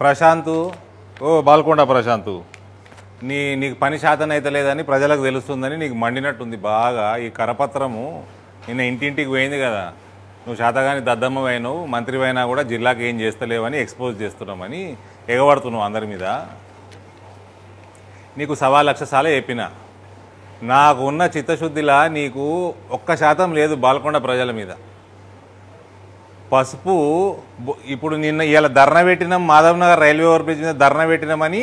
ప్రశాంతు ఓ బాల్కొండ ప్రశాంతు నీకు పని శాతం అయితే లేదని ప్రజలకు తెలుస్తుందని నీకు మండినట్టుంది బాగా. ఈ కరపత్రము నిన్న ఇంటింటికి పోయింది కదా, నువ్వు శాతగాని దద్దమ్మ అయినావు, మంత్రి అయినా కూడా జిల్లాకి ఏం చేస్తలేవని ఎక్స్పోజ్ చేస్తున్నామని ఎగబడుతున్నావు అందరి మీద. నీకు 1.25 లక్ష చెప్పిన, నాకు ఉన్న చిత్తశుద్ధిలా నీకు 1% లేదు బాల్కొండ ప్రజల మీద. పసుపు ఇప్పుడు నిన్న ఇలా ధర్నా పెట్టినాం, Madhav Nagar railway over bridge మీద ధర్నా పెట్టినామని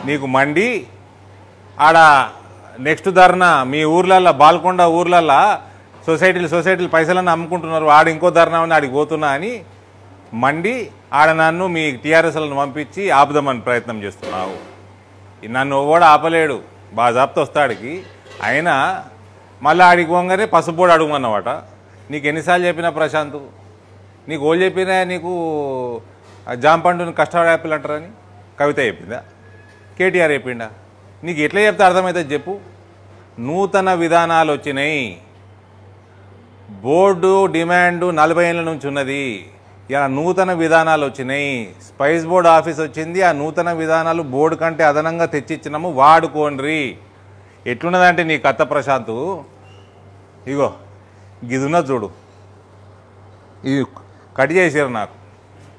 నీకు మండి ఆడ నెక్స్ట్ ధర్నా మీ ఊర్లల్లో బాల్కొండ ఊర్లల్లో సొసైటీలు పైసలను అమ్ముకుంటున్నారు, ఆడ ఇంకో ధర్నా ఉంది ఆడికి పోతున్నా అని మండి ఆడ నన్ను మీ టీఆర్ఎస్లను పంపించి ఆపుదామని ప్రయత్నం చేస్తున్నావు. నన్ను కూడా ఆపలేడు, బాజాప్తో వస్తాడికి. అయినా మళ్ళీ ఆడికి పోగానే పసుపు అడుగుమన్నమాట. నీకు ఎన్నిసార్లు చెప్పినా ప్రశాంత్, నీకు ఓళ్ళు చెప్పినా నీకు జాంపండుని కస్టర్డ్ యాపిల్ అంటారని కవిత చెప్పిందా, కేటీఆర్ చెప్పిండా? నీకు ఎట్లా చెప్తే అర్థమవుతుంది చెప్పు. నూతన విధానాలు వచ్చినాయి, బోర్డు డిమాండు 40 ఏళ్ళ నుంచి ఉన్నది, ఇలా నూతన విధానాలు వచ్చినాయి. స్పైస్ బోర్డ్ ఆఫీస్ వచ్చింది. ఆ నూతన విధానాలు బోర్డు కంటే అదనంగా తెచ్చిచ్చినాము, వాడుకోండ్రి. ఎట్లున్నదంటే నీ కథ ప్రశాంతు, ఇగో గిదున్న చూడు, ఇది కట్ చేసారు నాకు.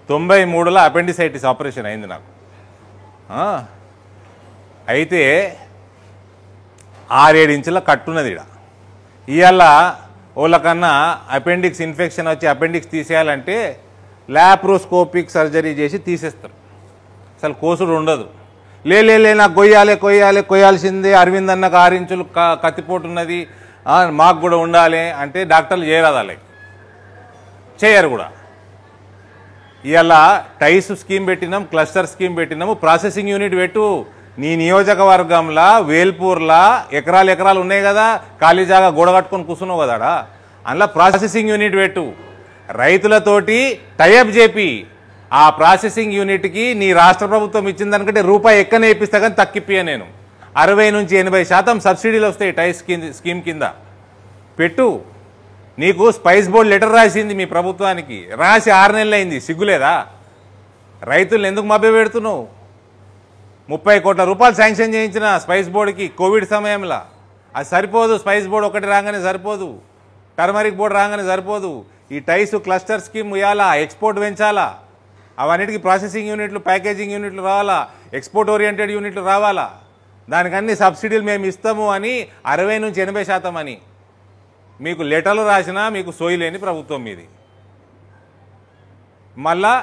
93లో అపెండిసైటిస్ ఆపరేషన్ అయింది నాకు. అయితే 6-7 ఇంచుల కట్టున్నది ఇక్కడ. ఇవాళ వాళ్ళకన్నా అపెండిక్స్ ఇన్ఫెక్షన్ వచ్చి అపెండిక్స్ తీసేయాలంటే ల్యాప్రోస్కోపిక్ సర్జరీ చేసి తీసేస్తారు. అసలు కోసుడు ఉండదు. లే నాకు కొయ్యాల్సిందే, అరవింద్ అన్నకు 6 ఇంచులు కత్తిపోటు ఉన్నది, మాకు కూడా ఉండాలి అంటే డాక్టర్లు చేయరాదు, అలాగే చేయరు కూడా. ఇవాళ టైస్ స్కీమ్ పెట్టినాం, క్లస్టర్ స్కీమ్ పెట్టినాము, ప్రాసెసింగ్ యూనిట్ పెట్టు. నీ నియోజకవర్గంలో వేల్పూర్లా ఎకరాలు ఉన్నాయి కదా, ఖాళీ జాగా గోడ కట్టుకొని కూర్చున్నావు కదా, అందులో ప్రాసెసింగ్ యూనిట్ పెట్టు. రైతులతోటి టైఅప్ చేపి ఆ ప్రాసెసింగ్ యూనిట్కి నీ రాష్ట్ర ప్రభుత్వం ఇచ్చిన దానికంటే రూపాయి ఎక్కనే ఇప్పిస్తా కానీ తక్కిప్పియా నేను. 60 నుంచి 80% సబ్సిడీలు వస్తాయి టైస్ స్కీమ్ కింద పెట్టు. నీకు స్పైస్ బోర్డు లెటర్ రాసింది మీ ప్రభుత్వానికి, రాసి 6 నెలలు అయింది, సిగ్గులేదా? రైతులను ఎందుకు మభ్య పెడుతున్నావు? 30 కోట్ల రూపాయలు శాంక్షన్ చేయించిన స్పైస్ బోర్డుకి కోవిడ్ సమయంలో. అది సరిపోదు, స్పైస్ బోర్డు ఒకటి రాగానే సరిపోదు, టర్మరిక్ బోర్డు రాగానే సరిపోదు. ఈ టైస్ క్లస్టర్ స్కీమ్ ఇవ్వాలా, ఎక్స్పోర్ట్ పెంచాలా, అవన్నిటికీ ప్రాసెసింగ్ యూనిట్లు, ప్యాకేజింగ్ యూనిట్లు రావాలా, ఎక్స్పోర్ట్ ఓరియంటెడ్ యూనిట్లు రావాలా. దానికన్నీ సబ్సిడీలు మేము ఇస్తాము అని 60 నుంచి 80% అని మీకు లెటర్లు రాసినా మీకు సోయి ప్రభుత్వం మీది. మళ్ళా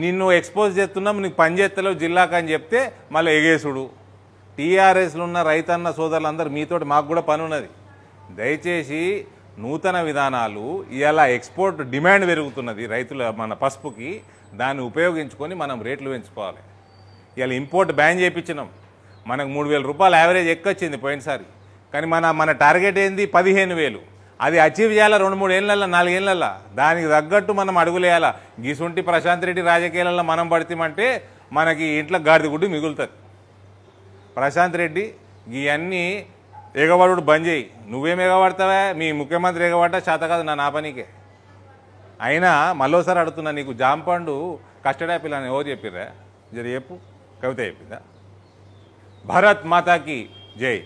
నిన్ను ఎక్స్పోజ్ చేస్తున్నాం, నీకు పని చేస్తలేవు జిల్లాకు అని చెప్తే మళ్ళీ ఎగేసుడు. టీఆర్ఎస్లో ఉన్న రైతన్న సోదరులందరూ మీతోటి మాకు కూడా పని ఉన్నది. దయచేసి నూతన విధానాలు, ఇలా ఎక్స్పోర్ట్ డిమాండ్ పెరుగుతున్నది రైతుల మన పసుపుకి, దాన్ని ఉపయోగించుకొని మనం రేట్లు పెంచుకోవాలి. ఇలా ఇంపోర్ట్ బ్యాన్ చేయించినాం, మనకు 3,000 రూపాయలు యావరేజ్ ఎక్కొచ్చింది పోయినసారి. కానీ మన టార్గెట్ ఏంది 15,000. అది అచీవ్ చేయాలా 2-3 ఏళ్ళ 4 ఏళ్ళ. దానికి తగ్గట్టు మనం అడుగులేయాలా. గీసుంటి ప్రశాంత్ రెడ్డి రాజకీయాలలో మనం పడితేమంటే మనకి ఇంట్లో గాడిద గుడ్డు మిగులుతుంది. ప్రశాంత్ రెడ్డి ఇవన్నీ ఎగవాడు బంద్ చేయి. నువ్వేం ఎగబడతావా? మీ ముఖ్యమంత్రి ఎగబడ్డా చేత కాదు నా పనికే. అయినా మళ్ళోసారి అడుగుతున్నా, నీకు జాంపండు కస్టడీ యాపిల్ అని ఎవరు చెప్పిర్రా? జర చెప్పు. కవిత చెప్పిందా? భారత్ మాతాకి జై.